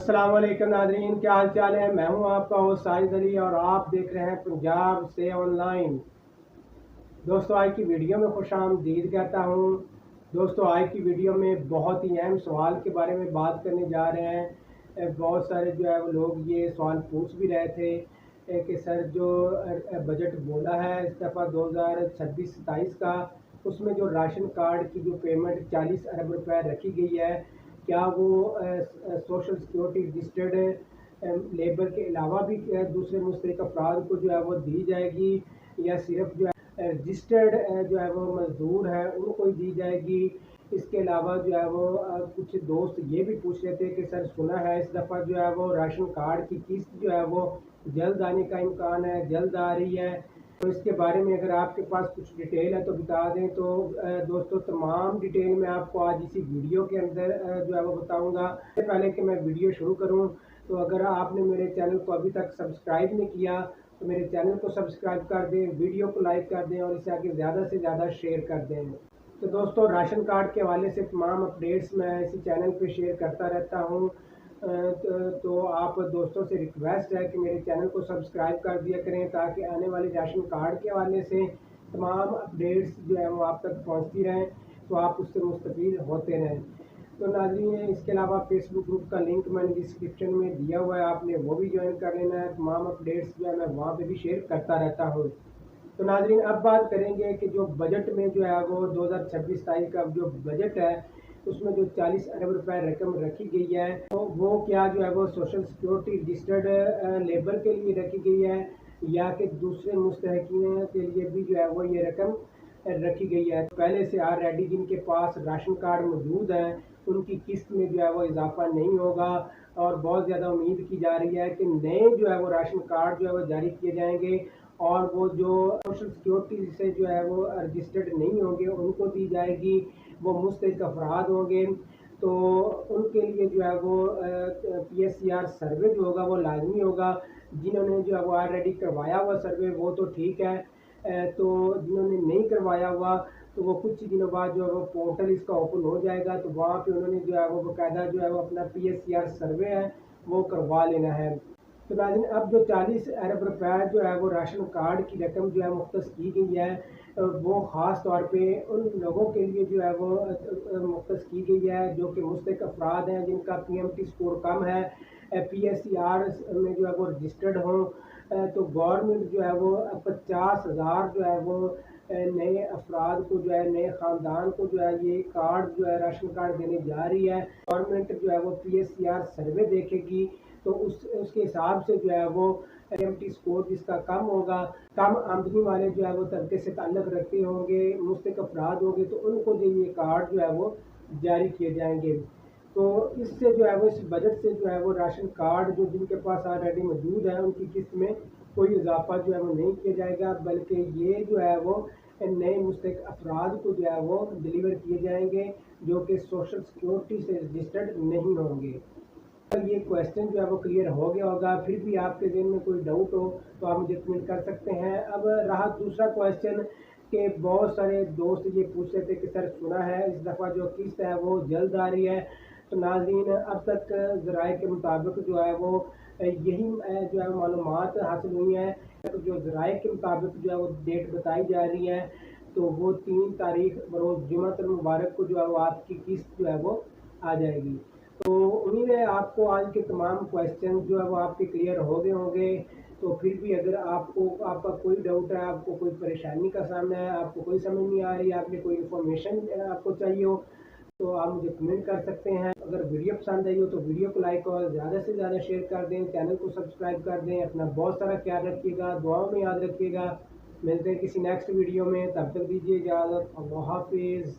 अस्सलाम वालेकुम नाज़रीन, क्या हाल चाल है। मैं हूं आपका होस्ट साजिद अली और आप देख रहे हैं पंजाब से ऑनलाइन। दोस्तों, आज की वीडियो में खुशामदीद कहता हूं। दोस्तों, आज की वीडियो में बहुत ही अहम सवाल के बारे में बात करने जा रहे हैं। बहुत सारे जो है वो लोग ये सवाल पूछ भी रहे थे कि सर जो बजट बोला है इस दफ़ा 2026-27 का, उसमें जो राशन कार्ड की जो पेमेंट 40 अरब रुपए रखी गई है, क्या वो सोशल सिक्योरिटी रजिस्टर्ड लेबर के अलावा भी दूसरे मुस्तहिक अफराद को जो है वो दी जाएगी, या सिर्फ जो है रजिस्टर्ड जो है वो मजदूर हैं उनको ही दी जाएगी। इसके अलावा जो है वो कुछ दोस्त ये भी पूछ रहे थे कि सर सुना है इस दफ़ा जो है वो राशन कार्ड की किस्त जो है वो जल्द आने का इम्कान है, जल्द आ रही है। तो इसके बारे में अगर आपके पास कुछ डिटेल है तो बता दें। तो दोस्तों, तमाम डिटेल मैं आपको आज इसी वीडियो के अंदर जो है वो बताऊंगा। इससे पहले कि मैं वीडियो शुरू करूं, तो अगर आपने मेरे चैनल को अभी तक सब्सक्राइब नहीं किया तो मेरे चैनल को सब्सक्राइब कर दें, वीडियो को लाइक कर दें और इसे आगे ज़्यादा से ज़्यादा शेयर कर दें। तो दोस्तों, राशन कार्ड के हवाले से तमाम अपडेट्स मैं इसी चैनल पे शेयर करता रहता हूँ। तो आप दोस्तों से रिक्वेस्ट है कि मेरे चैनल को सब्सक्राइब कर दिया करें, ताकि आने वाले राशन कार्ड के हवाले से तमाम अपडेट्स जो है वो आप तक पहुंचती रहें, तो आप उससे मुस्तफ़ीद होते रहें। तो नाज़रीन, इसके अलावा फेसबुक ग्रुप का लिंक मैंने डिस्क्रिप्शन में दिया हुआ है, आपने वो भी ज्वाइन कर लेना है। तमाम अपडेट्स जो है मैं वहाँ पे भी शेयर करता रहता हूँ। तो नाज़रीन, अब बात करेंगे कि जो बजट में जो है वो 2026-27 का जो बजट है, उसमें जो 40 अरब रुपए रकम रखी गई है, तो वो क्या जो है वो सोशल सिक्योरिटी रजिस्टर्ड लेबर के लिए रखी गई है, या कि दूसरे मुस्तहकीन के लिए भी जो है वो ये रकम रखी गई है। पहले से ऑलरेडी जिनके पास राशन कार्ड मौजूद हैं उनकी किस्त में जो है वो इजाफा नहीं होगा, और बहुत ज़्यादा उम्मीद की जा रही है कि नए जो है वो राशन कार्ड जो है वो जारी किए जाएंगे, और वो जो सोशल सिक्योरिटी से जो है वो रजिस्टर्ड नहीं होंगे उनको दी जाएगी। वो मुस्तहिक अफराद होंगे तो उनके लिए जो है वो PSCR सर्वे जो होगा वो लाजमी होगा। जिन्होंने जो है वो ऑलरेडी करवाया हुआ सर्वे वो तो ठीक है, तो जिन्होंने नहीं करवाया हुआ तो वो कुछ ही दिनों बाद जो है वो पोर्टल इसका ओपन हो जाएगा, तो वहाँ पे उन्होंने जो है वो बाकायदा जो है वो अपना PSCR सर्वे है वो करवा लेना है। तो नाज़रीन, अब जो 40 अरब रुपए जो है वो राशन कार्ड की रकम जो है मुख्तस की गई है, वो ख़ास तौर पे उन लोगों के लिए जो है वो मुख्तस की गई है जो कि मुस्तहिक अफराद हैं, जिनका PMT स्कोर कम है, PSCR में जो है वो रजिस्टर्ड हों। तो गवर्नमेंट जो है वो 50,000 जो है वो नए अफराद को जो है, नए ख़ानदान को जो है ये कार्ड जो है राशन कार्ड देने जा रही है। गवर्नमेंट जो है वो PSCR सर्वे देखेगी, तो उसके हिसाब से जो है वो PMT स्कोर जिसका कम होगा, कम आमदनी वाले जो है वो तबके से ताल्लुक़ रखते होंगे, मुस्तहिक अफराद होंगे, तो उनको जो ये कार्ड जो है वो जारी किए जाएंगे। तो इससे जो है वो इस बजट से जो है वो राशन कार्ड जो जिनके पास ऑलरेडी मौजूद है उनकी किस्त में कोई इजाफा जो है वो नहीं किया जाएगा, बल्कि ये जो है वो नए मुस्तहिक अफराद को जो है वो डिलीवर किए जाएंगे जो कि सोशल सिक्योरिटी से रजिस्टर्ड नहीं होंगे। अगर ये क्वेश्चन जो है वो क्लियर हो गया होगा, फिर भी आपके ज़हन में कोई डाउट हो तो आप मुझे कमेंट कर सकते हैं। अब रहा दूसरा क्वेश्चन कि बहुत सारे दोस्त ये पूछ रहे थे कि सर सुना है इस दफ़ा जो किस्त है वो जल्द आ रही है। तो नाज़रीन, अब तक ज़राए के मुताबिक जो है वो यही जो है मालूमात हासिल हुई हैं। तो जो ज़राए के मुताबिक जो है वो डेट बताई जा रही है, तो वो 3 तारीख बरोज़ जुम्मतुल मुबारक को जो है वो आपकी किस्त जो है वो आ जाएगी। तो उम्मीद है आपको आज के तमाम क्वेश्चन जो है वो आपके क्लियर हो गए होंगे। तो फिर भी अगर आपका कोई डाउट है, आपको कोई परेशानी का सामना है, आपको कोई समझ नहीं आ रही, आपने कोई इन्फॉर्मेशन आपको चाहिए हो, तो आप मुझे कमेंट कर सकते हैं। अगर वीडियो पसंद आई हो तो वीडियो को लाइक और ज़्यादा से ज़्यादा शेयर कर दें, चैनल को सब्सक्राइब कर दें। अपना बहुत सारा ख्याल रखिएगा, दुआओं में याद रखिएगा। मिलते हैं किसी नेक्स्ट वीडियो में, तब तक दीजिए इजाज़त। अल्लाह हाफिज़।